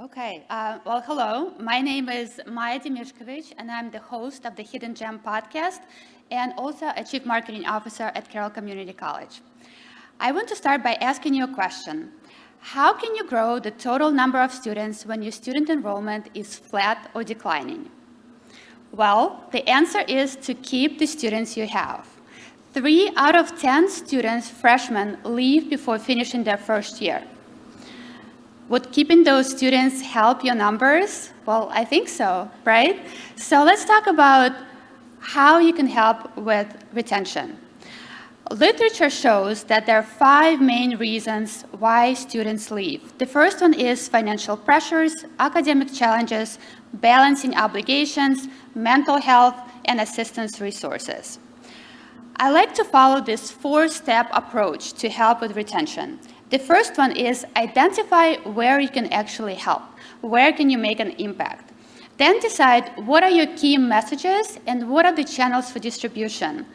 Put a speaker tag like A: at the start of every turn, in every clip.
A: Okay, well, hello. My name is Demishkevich, and I'm the host of the Hidden Gem podcast and also a Chief Marketing Officer at Carroll Community College. I want to start by asking you a question. How can you grow the total number of students when your student enrollment is flat or declining? Well, the answer is to keep the students you have. 3 out of 10 students, freshmen, leave before finishing their first year. Would keeping those students help your numbers? Well, I think so, right? So let's talk about how you can help with retention. Literature shows that there are 5 main reasons why students leave. The first one is financial pressures, academic challenges, balancing obligations, mental health, and assistance resources. I like to follow this 4-step approach to help with retention. The first one is identify where you can actually help. Where can you make an impact? Then decide what are your key messages and what are the channels for distribution.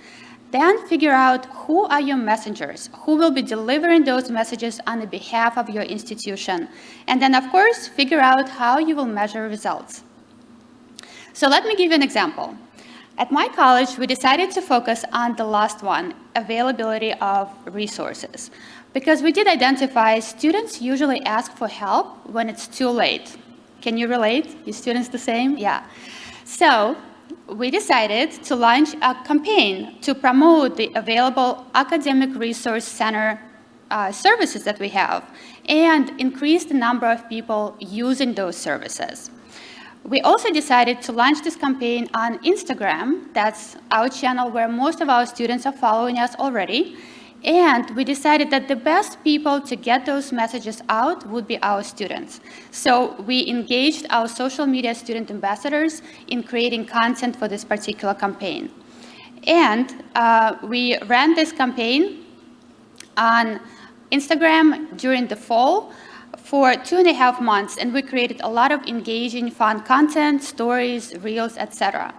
A: Then figure out who are your messengers, who will be delivering those messages on the behalf of your institution. And then, of course, figure out how you will measure results. So let me give you an example. At my college, we decided to focus on the last one, availability of resources. Because we did identify students usually ask for help when it's too late. Can you relate? Your students the same? Yeah. So we decided to launch a campaign to promote the available academic resource center services that we have and increase the number of people using those services. We also decided to launch this campaign on Instagram. That's our channel where most of our students are following us already. And we decided that the best people to get those messages out would be our students. So we engaged our social media student ambassadors in creating content for this particular campaign. And we ran this campaign on Instagram during the fall for 2.5 months, and we created a lot of engaging, fun content, stories, reels, etc.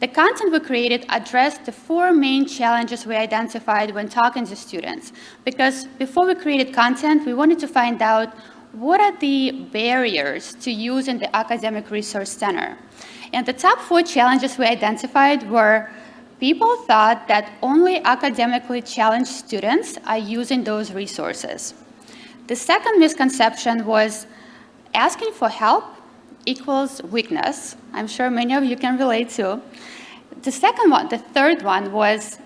A: The content we created addressed the 4 main challenges we identified when talking to students. Because before we created content, we wanted to find out what are the barriers to using the Academic Resource Center. And the top 4 challenges we identified were people thought that only academically challenged students are using those resources. The second misconception was asking for help equals weakness. I'm sure many of you can relate to. The third one was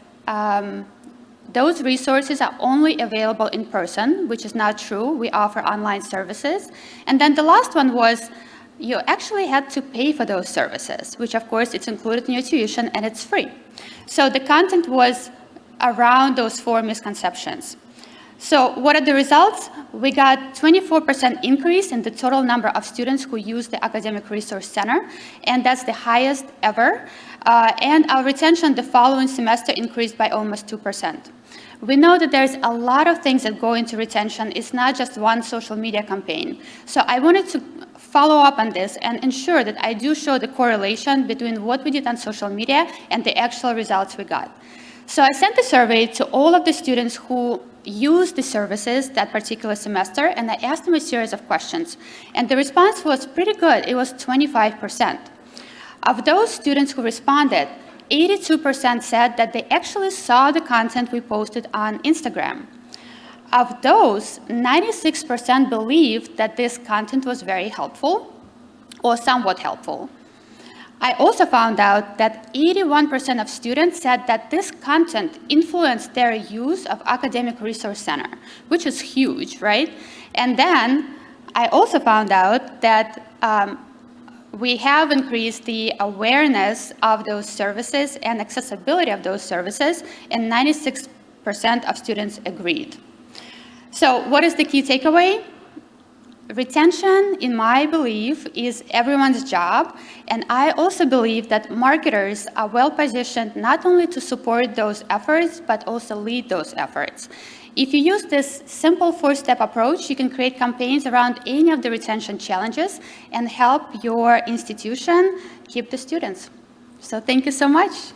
A: those resources are only available in person, which is not true. We offer online services. And then the last one was you actually had to pay for those services, which of course it's included in your tuition and it's free. So the content was around those 4 misconceptions. So what are the results? We got 24% increase in the total number of students who use the Academic Resource Center, and that's the highest ever. And our retention the following semester increased by almost 2%. We know that there's a lot of things that go into retention. It's not just one social media campaign. So I wanted to follow up on this and ensure that I do show the correlation between what we did on social media and the actual results we got. So I sent the survey to all of the students who used the services that particular semester, and I asked them a series of questions. And the response was pretty good. It was 25%. Of those students who responded, 82% said that they actually saw the content we posted on Instagram. Of those, 96% believed that this content was very helpful or somewhat helpful. I also found out that 81% of students said that this content influenced their use of Academic Resource Center, which is huge, right? And then I also found out that we have increased the awareness of those services and accessibility of those services, and 96% of students agreed. So what is the key takeaway? Retention, in my belief, is everyone's job, and I also believe that marketers are well positioned not only to support those efforts, but also lead those efforts. If you use this simple 4-step approach, you can create campaigns around any of the retention challenges and help your institution keep the students. So thank you so much.